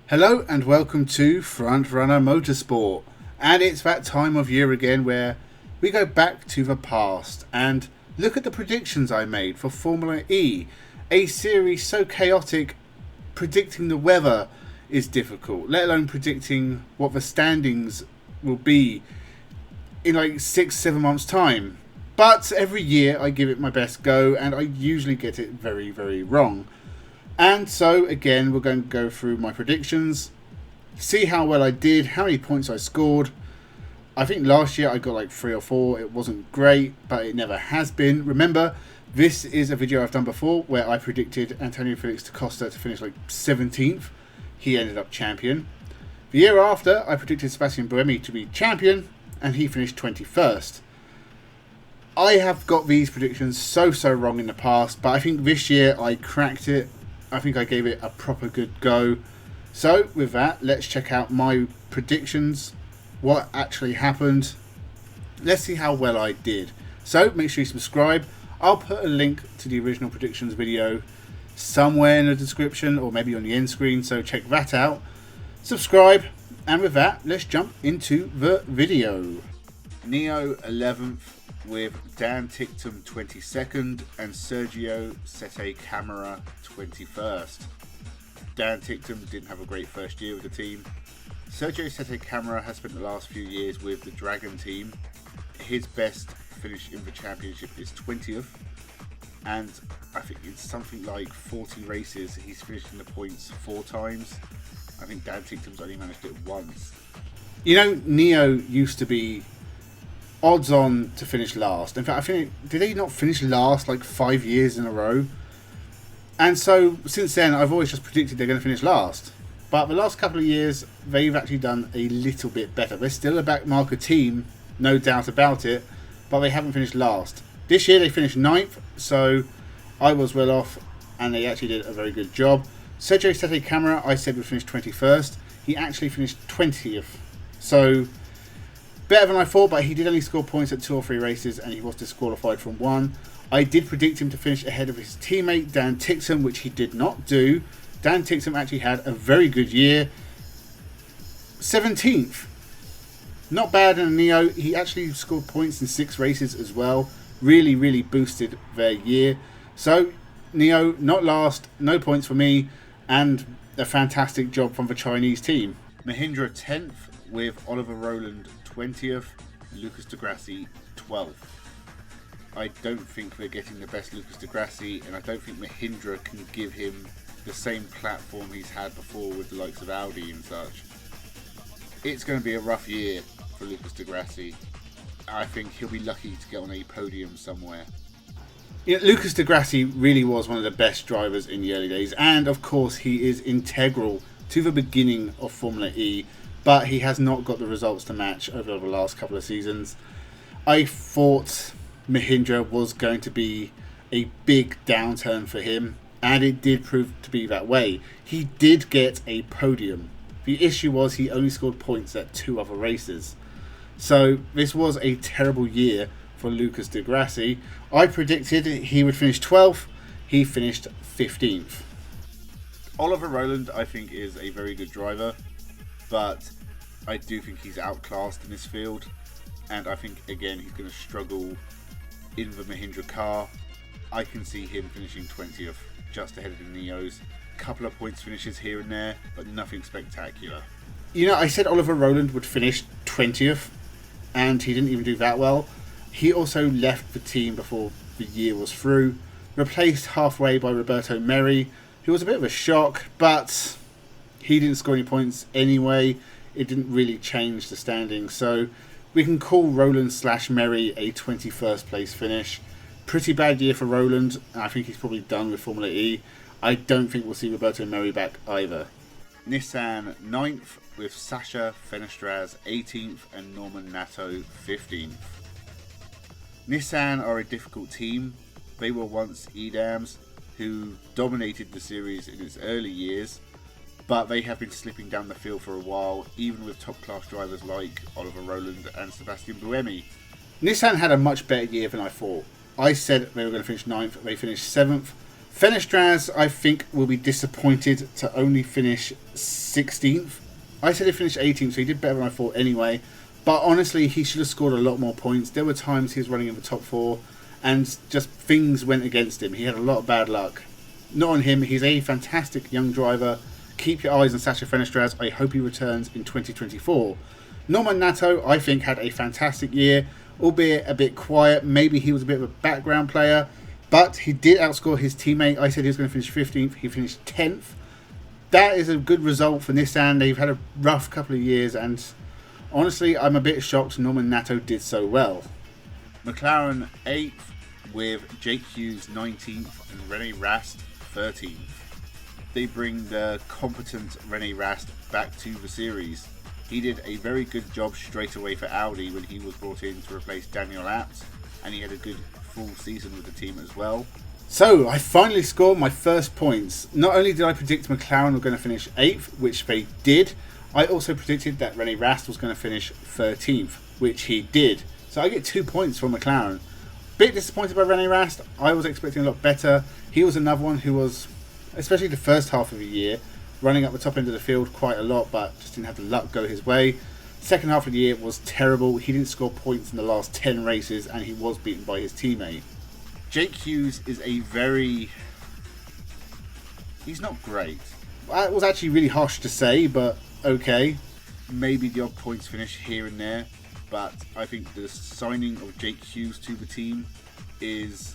Hello and welcome to Frontrunner Motorsport, and it's that time of year again where we go back to the past and look at the predictions I made for Formula E, a series so chaotic predicting the weather is difficult, let alone predicting what the standings will be in like 6-7 months time. But every year I give it my best go and I usually get it very, very wrong. And so again, we're going to go through my predictions, see how well I did, how many points I scored. I think last year I got like 3 or 4. It wasn't great, but it never has been. Remember, this is a video I've done before where I predicted Antonio Felix da Costa to finish like 17th. He ended up champion. The year after, I predicted Sebastian Buemi to be champion, and he finished 21st. I have got these predictions so wrong in the past, but I think this year I cracked it. I think I gave it a proper good go. So with that, let's check out my predictions, what actually happened. Let's see how well I did. So make sure you subscribe. I'll put a link to the original predictions video somewhere in the description or maybe on the end screen, so check that out. Subscribe, and with that, let's jump into the video. Neo 11th with Dan Ticktum 22nd and Sergio Sette Camara 21st. Dan Ticktum didn't have a great first year with the team. Sergio Sette Camara has spent the last few years with the Dragon team. His best finish in the championship is 20th, and I think it's something like 40 races he's finished in the points 4 times. I think Dan Ticktum's only managed it once. You know, Neo used to be odds on to finish last. In fact, I think, did he not finish last like 5 years in a row? And so since then I've always just predicted they're going to finish last, but the last couple of years they've actually done a little bit better. They're still a backmarker team, no doubt about it, but they haven't finished last. This year they finished 9th, so I was well off and they actually did a very good job. Sergio Sette Camara I said would finish 21st. He actually finished 20th, so better than I thought, but he did only score points at 2 or 3 races and he was disqualified from 1. I did predict him to finish ahead of his teammate Dan Ticktum, which he did not do. Dan Ticktum actually had a very good year. 17th. Not bad in a Neo. He actually scored points in 6 races as well. Really boosted their year. So, Neo, not last, no points for me, and a fantastic job from the Chinese team. Mahindra 10th with Oliver Rowland 20th, Lucas Di Grassi 12th. I don't think they're getting the best Lucas Di Grassi, and I don't think Mahindra can give him the same platform he's had before with the likes of Audi and such. It's going to be a rough year for Lucas Di Grassi. I think he'll be lucky to get on a podium somewhere. You know, Lucas Di Grassi really was one of the best drivers in the early days, and of course he is integral to the beginning of Formula E, but he has not got the results to match over the last couple of seasons. I thought Mahindra was going to be a big downturn for him, and it did prove to be that way. He did get a podium. The issue was he only scored points at 2 other races. So this was a terrible year for Lucas Di Grassi. I predicted he would finish 12th. He finished 15th. Oliver Rowland I think is a very good driver, but I do think he's outclassed in this field, and I think again he's going to struggle in the Mahindra car. I can see him finishing 20th, just ahead of the Neos. Couple of points finishes here and there, but nothing spectacular. You know, I said Oliver Rowland would finish 20th, and he didn't even do that well. He also left the team before the year was through, replaced halfway by Roberto Merri, who was a bit of a shock, but he didn't score any points anyway. It didn't really change the standings, so we can call Rowland / Merri a 21st place finish. Pretty bad year for Rowland. I think he's probably done with Formula E. I don't think we'll see Roberto Merri back either. Nissan 9th with Sasha Fenestraz 18th and Norman Nato 15th. Nissan are a difficult team. They were once Edams, who dominated the series in its early years, but they have been slipping down the field for a while, even with top class drivers like Oliver Rowland and Sebastian Buemi. Nissan had a much better year than I thought. I said they were going to finish 9th, they finished 7th. Fenestraz, I think, will be disappointed to only finish 16th. I said he finished 18th, so he did better than I thought anyway. But honestly, he should have scored a lot more points. There were times he was running in the top 4, and just things went against him. He had a lot of bad luck. Not on him. He's a fantastic young driver. Keep your eyes on Sasha Fenestraz. I hope he returns in 2024. Norman Nato, I think, had a fantastic year, albeit a bit quiet. Maybe he was a bit of a background player, but he did outscore his teammate. I said he was going to finish 15th. He finished 10th. That is a good result for Nissan. They've had a rough couple of years, and honestly, I'm a bit shocked Norman Nato did so well. McLaren 8th, with Jake Hughes 19th and Rene Rast 13th. They bring the competent Rene Rast back to the series. He did a very good job straight away for Audi when he was brought in to replace Daniel Abt, and he had a good full season with the team as well. So, I finally scored my first points. Not only did I predict McLaren were going to finish 8th, which they did, I also predicted that Rene Rast was going to finish 13th, which he did. So I get 2 points from McLaren. Bit disappointed by Rene Rast. I was expecting a lot better. He was another one who was, especially the first half of the year, running up the top end of the field quite a lot, but just didn't have the luck go his way. Second half of the year was terrible. He didn't score points in the last 10 races, and he was beaten by his teammate. Jake Hughes is he's not great. That was actually really harsh to say, but okay. Maybe the odd points finish here and there, but I think the signing of Jake Hughes to the team is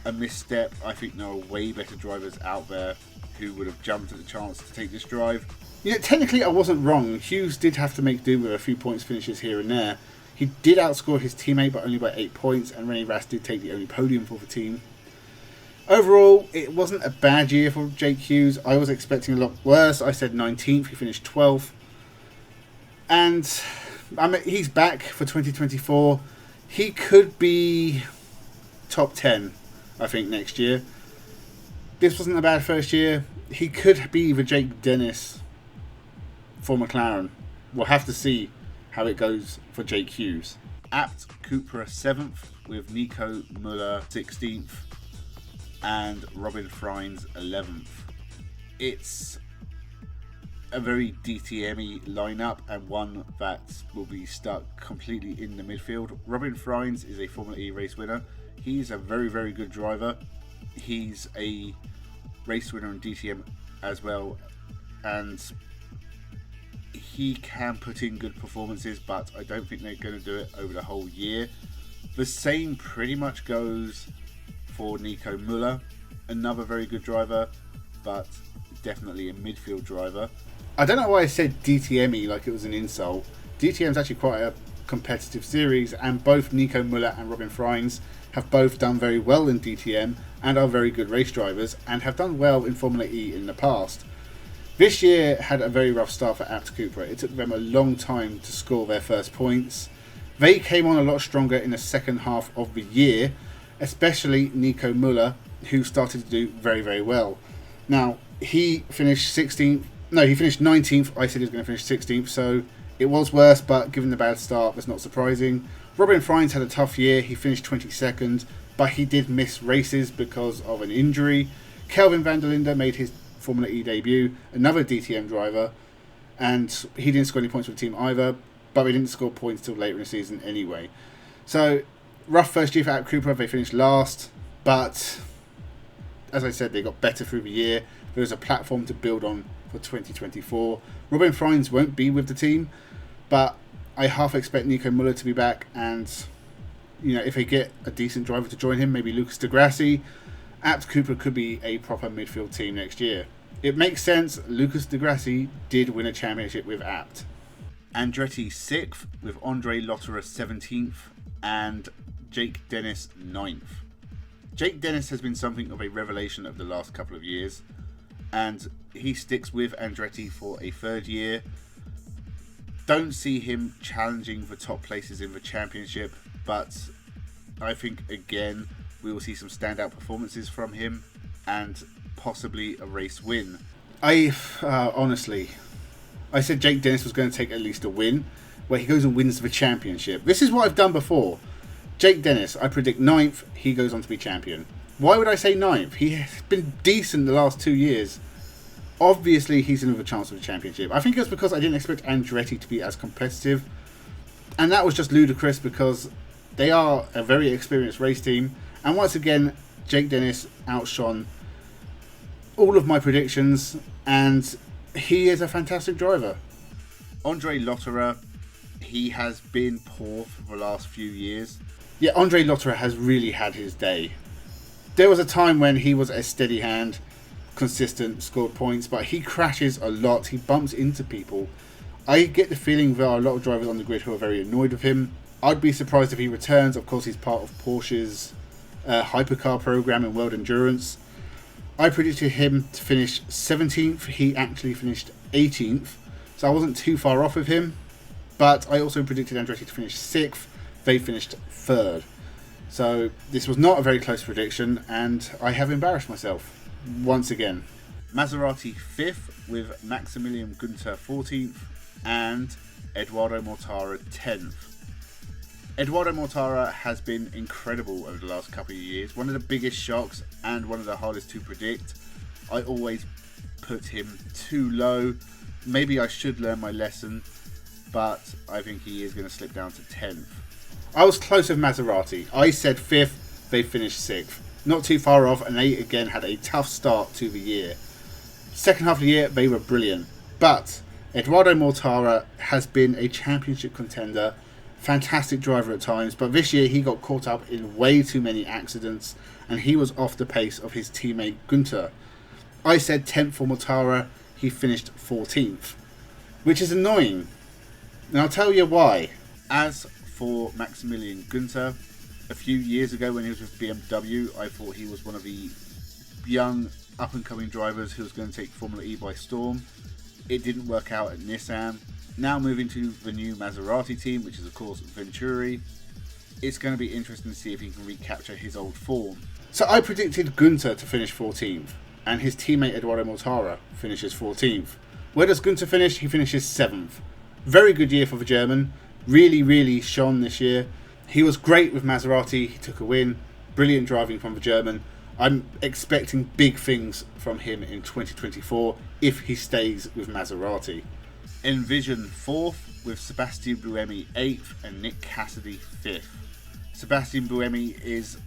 a misstep. I think there are way better drivers out there who would have jumped at the chance to take this drive. You know, technically I wasn't wrong. Hughes did have to make do with a few points finishes here and there. He did outscore his teammate, but only by 8 points, and Rene Rast did take the only podium for the team. Overall, it wasn't a bad year for Jake Hughes. I was expecting a lot worse. I said 19th, he finished 12th. And he's back for 2024. He could be top 10, I think, next year. This wasn't a bad first year. He could be the Jake Dennis for McLaren. We'll have to see how it goes for Jake Hughes. Abt Cupra 7th, with Nico Muller 16th and Robin Freins 11th. It's a very DTM-y lineup, and one that will be stuck completely in the midfield. Robin Freins is a Formula E race winner. He's a very, very good driver. He's a race winner in DTM as well, and he can put in good performances, but I don't think they're going to do it over the whole year. The same pretty much goes for Nico Muller, another very good driver, but definitely a midfield driver. I don't know why I said DTM-y like it was an insult. DTM is actually quite a competitive series, and both Nico Muller and Robin Freins have both done very well in DTM and are very good race drivers and have done well in Formula E in the past. This year had a very rough start for Abt Cupra. It took them a long time to score their first points. They came on a lot stronger in the second half of the year, especially Nico Muller, who started to do very, very well. Now, he finished 16th. No, he finished 19th. I said he was going to finish 16th, so it was worse, but given the bad start, that's not surprising. Robin Freins had a tough year. He finished 22nd, but he did miss races because of an injury. Kelvin van der Linde made his Formula E debut, another DTM driver, and he didn't score any points for the team either, but they didn't score points till later in the season anyway. So, rough first year for Abt Cupra. They finished last, but as I said, they got better through the year. There was a platform to build on for 2024. Robin Freins won't be with the team, but I half expect Nico Muller to be back, and you know, if they get a decent driver to join him, maybe Lucas Di Grassi, Abt Cupra could be a proper midfield team next year. It makes sense. Lucas Di Grassi did win a championship with Abt. Andretti 6th, with Andre Lotterer 17th and Jake Dennis 9th. Jake Dennis has been something of a revelation of the last couple of years, and he sticks with Andretti for a third year. Don't see him challenging for top places in the championship, but I think again we will see some standout performances from him and possibly a race win. Honestly, I said Jake Dennis was going to take at least a win, where he goes and wins the championship. This is what I've done before. Jake Dennis, I predict 9th, he goes on to be champion. Why would I say ninth? He has been decent the last 2 years. Obviously, he's in with a chance of the championship. I think it's because I didn't expect Andretti to be as competitive. And that was just ludicrous because they are a very experienced race team. And once again, Jake Dennis outshone all of my predictions. And he is a fantastic driver. Andre Lotterer, he has been poor for the last few years. Yeah, Andre Lotterer has really had his day. There was a time when he was a steady hand, consistent, scored points, but he crashes a lot. He bumps into people. I get the feeling there are a lot of drivers on the grid who are very annoyed with him. I'd be surprised if he returns. Of course, he's part of Porsche's hypercar program in World Endurance. I predicted him to finish 17th. He actually finished 18th, so I wasn't too far off with him. But I also predicted Andretti to finish 6th. They finished 3rd. So this was not a very close prediction, and I have embarrassed myself once again. Maserati 5th with Maximilian Günther 14th and Eduardo Mortara 10th. Eduardo Mortara has been incredible over the last couple of years. One of the biggest shocks and one of the hardest to predict. I always put him too low. Maybe I should learn my lesson, but I think he is going to slip down to 10th. I was close with Maserati. I said 5th, they finished 6th. Not too far off, and they again had a tough start to the year. Second half of the year, they were brilliant. But Eduardo Mortara has been a championship contender, fantastic driver at times, but this year he got caught up in way too many accidents, and he was off the pace of his teammate Günther. I said 10th for Mortara, he finished 14th, which is annoying. And I'll tell you why. As for Maximilian Günther, a few years ago when he was with BMW, I thought he was one of the young up-and-coming drivers who was going to take Formula E by storm. It didn't work out at Nissan. Now moving to the new Maserati team, which is of course Venturi, it's going to be interesting to see if he can recapture his old form. So I predicted Günther to finish 14th, and his teammate Eduardo Mortara finishes 14th. Where does Günther finish? He finishes 7th. Very good year for the German. Really shone this year. He was great with Maserati. He took a win. Brilliant driving from the German. I'm expecting big things from him in 2024 if he stays with Maserati. Envision 4th with Sebastian Buemi 8th and Nick Cassidy 5th. Sebastian Buemi is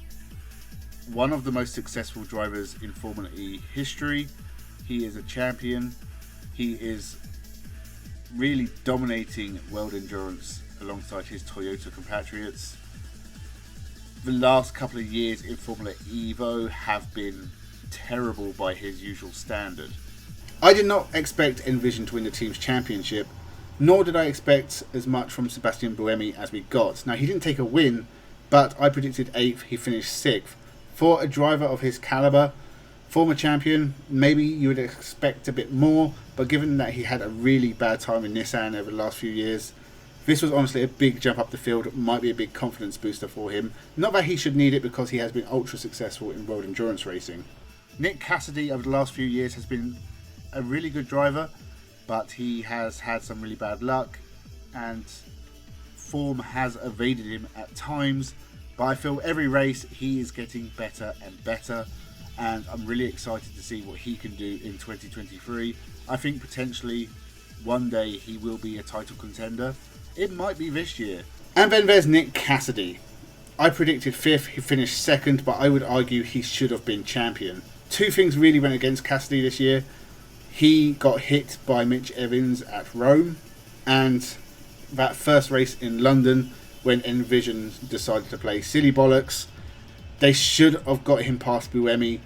one of the most successful drivers in Formula E history. He is a champion. He is really dominating World Endurance alongside his Toyota compatriots. The last couple of years in Formula Evo have been terrible by his usual standard. I did not expect Envision to win the team's championship, nor did I expect as much from Sebastian Buemi as we got. Now, he didn't take a win, but I predicted 8th, he finished 6th. For a driver of his caliber, former champion, maybe you would expect a bit more, but given that he had a really bad time in Nissan over the last few years, this was honestly a big jump up the field. It might be a big confidence booster for him. Not that he should need it because he has been ultra successful in World Endurance racing. Nick Cassidy over the last few years has been a really good driver, but he has had some really bad luck and form has evaded him at times. But I feel every race he is getting better and better, and I'm really excited to see what he can do in 2023. I think potentially one day he will be a title contender. It might be this year. And then there's Nick Cassidy. I predicted 5th, he finished 2nd, but I would argue he should have been champion. Two things really went against Cassidy this year. He got hit by Mitch Evans at Rome, and that first race in London when Envision decided to play silly bollocks. They should have got him past Buemi,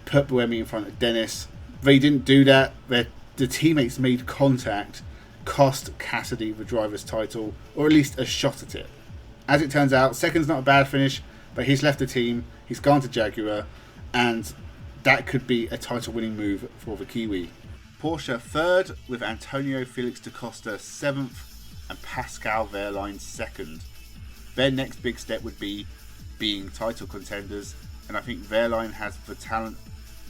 put Buemi in front of Dennis. They didn't do that. The teammates made contact, cost Cassidy the driver's title, or at least a shot at it. As it turns out, second's not a bad finish, but he's left the team, he's gone to Jaguar, and that could be a title-winning move for the Kiwi. Porsche 3rd with Antonio Felix da Costa 7th and Pascal Wehrlein 2nd. Their next big step would be being title contenders, and I think Wehrlein has the talent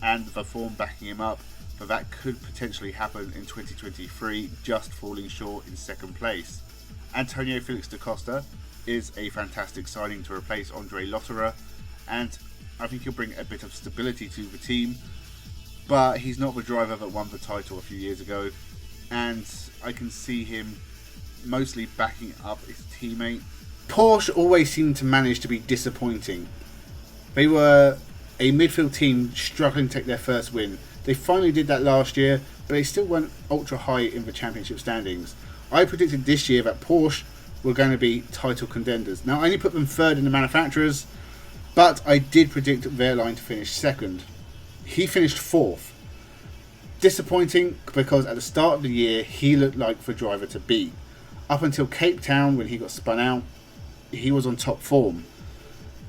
and the form backing him up, but that could potentially happen in 2023, just falling short in 2nd place. Antonio Felix da Costa is a fantastic signing to replace Andre Lotterer, and I think he'll bring a bit of stability to the team, but he's not the driver that won the title a few years ago, and I can see him mostly backing up his teammate. Porsche always seemed to manage to be disappointing. They were a midfield team struggling to take their first win. They finally did that last year, but they still weren't ultra high in the championship standings. I predicted this year that Porsche were going to be title contenders. Now, I only put them third in the manufacturers, but I did predict Wehrlein to finish second. He finished fourth. Disappointing because at the start of the year, he looked like the driver to beat. Up until Cape Town, when he got spun out, he was on top form.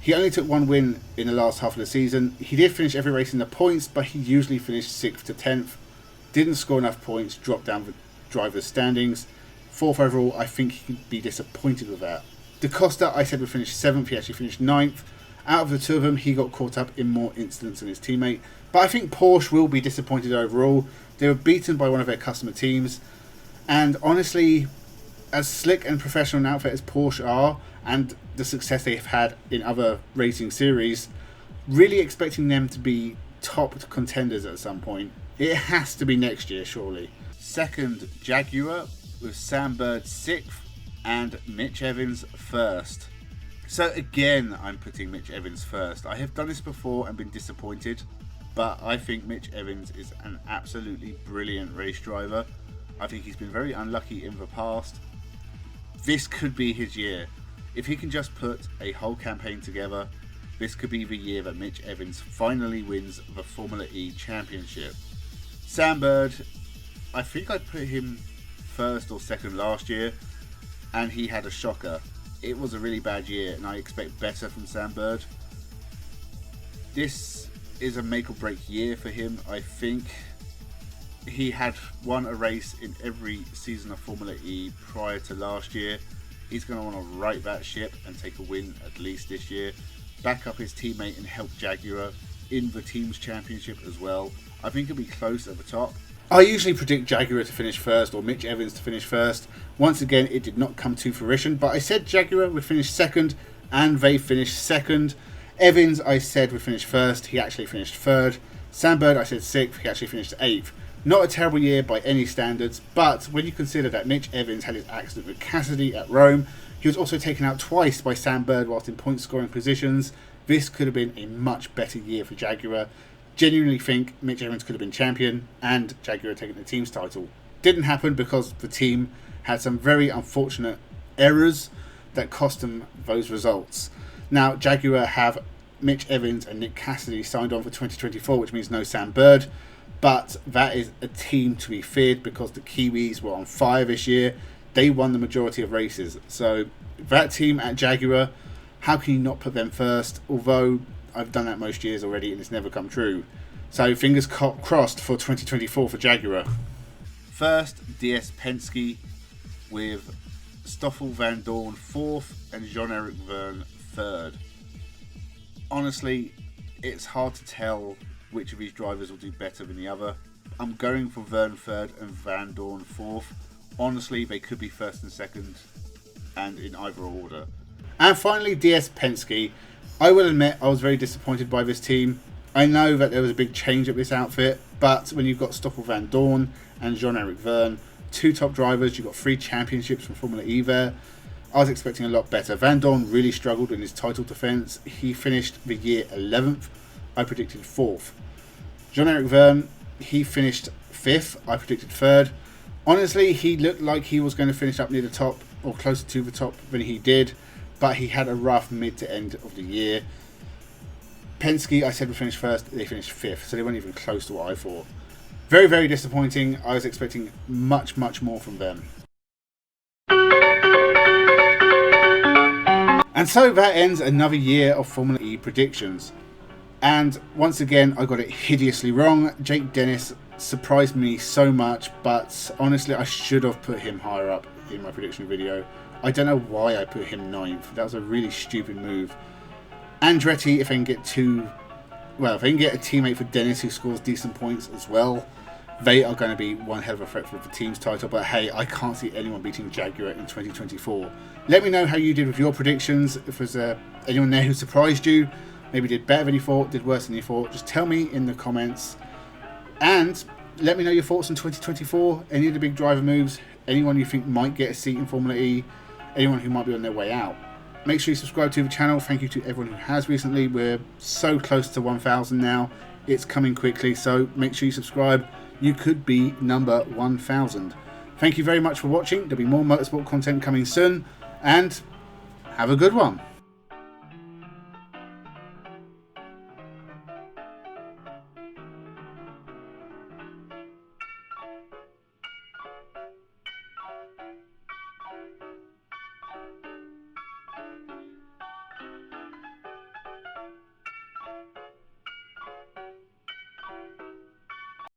He only took one win in the last half of the season. He did finish every race in the points, but he usually finished 6th to 10th. Didn't score enough points, dropped down the driver's standings. 4th overall, I think he could be disappointed with that. Da Costa, I said, would finish 7th. He actually finished 9th. Out of the two of them, he got caught up in more incidents than his teammate. But I think Porsche will be disappointed overall. They were beaten by one of their customer teams. And honestly, as slick and professional an outfit as Porsche are, and the success they've had in other racing series, really expecting them to be top contenders at some point. It has to be next year, surely. Second, Jaguar, with Sam Bird 6th and Mitch Evans 1st. So again, I'm putting Mitch Evans first. I have done this before and been disappointed, but I think Mitch Evans is an absolutely brilliant race driver. I think he's been very unlucky in the past. This could be his year. If he can just put a whole campaign together, this could be the year that Mitch Evans finally wins the Formula E Championship. Sam Bird, I think I put him first or second last year, and he had a shocker. It was a really bad year, and I expect better from Sam Bird. This is a make or break year for him. I think he had won a race in every season of Formula E prior to last year. He's going to want to right that ship and take a win at least this year. Back up his teammate and help Jaguar in the team's championship as well. I think he'll be close at the top. I usually predict Jaguar to finish first or Mitch Evans to finish first. Once again, it did not come to fruition, but I said Jaguar would finish second, and they finished second. Evans, I said, would finish first. He actually finished third. Sam Bird, I said 6th. He actually finished 8th. Not a terrible year by any standards, but when you consider that Mitch Evans had his accident with Cassidy at Rome, he was also taken out twice by Sam Bird whilst in point scoring positions. This could have been a much better year for Jaguar. Genuinely think Mitch Evans could have been champion and Jaguar taking the team's title. Didn't happen because the team had some very unfortunate errors that cost them those results. Now, Jaguar have Mitch Evans and Nick Cassidy signed on for 2024, which means no Sam Bird. But that is a team to be feared because the Kiwis were on fire this year. They won the majority of races. So that team at Jaguar, how can you not put them first? Although I've done that most years already and it's never come true. So fingers crossed for 2024 for Jaguar. First, DS Penske with Stoffel Van Dorn 4th and Jean-Eric Verne 3rd. Honestly, it's hard to tell which of these drivers will do better than the other. I'm going for Verne 3rd and Van Dorn 4th. Honestly, they could be 1st and 2nd and in either order. And finally, DS Penske. I will admit I was very disappointed by this team. I know that there was a big change at this outfit, but when you've got Stoffel Van Dorn and Jean-Eric Verne, 2 top drivers, you've got 3 championships from Formula E there, I was expecting a lot better. Van Dorn really struggled in his title defence. He finished the year 11th. I predicted 4th. Jean-Eric Verne, he finished 5th. I predicted 3rd. Honestly, he looked like he was going to finish up near the top or closer to the top than he did, but he had a rough mid to end of the year. Penske, I said, would finish 1st. They finished 5th, so they weren't even close to what I thought. Very, very disappointing. I was expecting much, much more from them. And so that ends another year of Formula E predictions. And once again, I got it hideously wrong. Jake Dennis surprised me so much, but honestly, I should have put him higher up in my prediction video. I don't know why I put him 9th. That was a really stupid move. Andretti, if they can get if they can get a teammate for Dennis who scores decent points as well, they are going to be one hell of a threat for the team's title. But hey, I can't see anyone beating Jaguar in 2024. Let me know how you did with your predictions. If there's anyone there who surprised you, maybe did better than you thought, did worse than you thought. Just tell me in the comments. And let me know your thoughts on 2024, any of the big driver moves, anyone you think might get a seat in Formula E, anyone who might be on their way out. Make sure you subscribe to the channel. Thank you to everyone who has recently. We're so close to 1,000 now. It's coming quickly, so make sure you subscribe. You could be number 1,000. Thank you very much for watching. There'll be more motorsport content coming soon, and have a good one.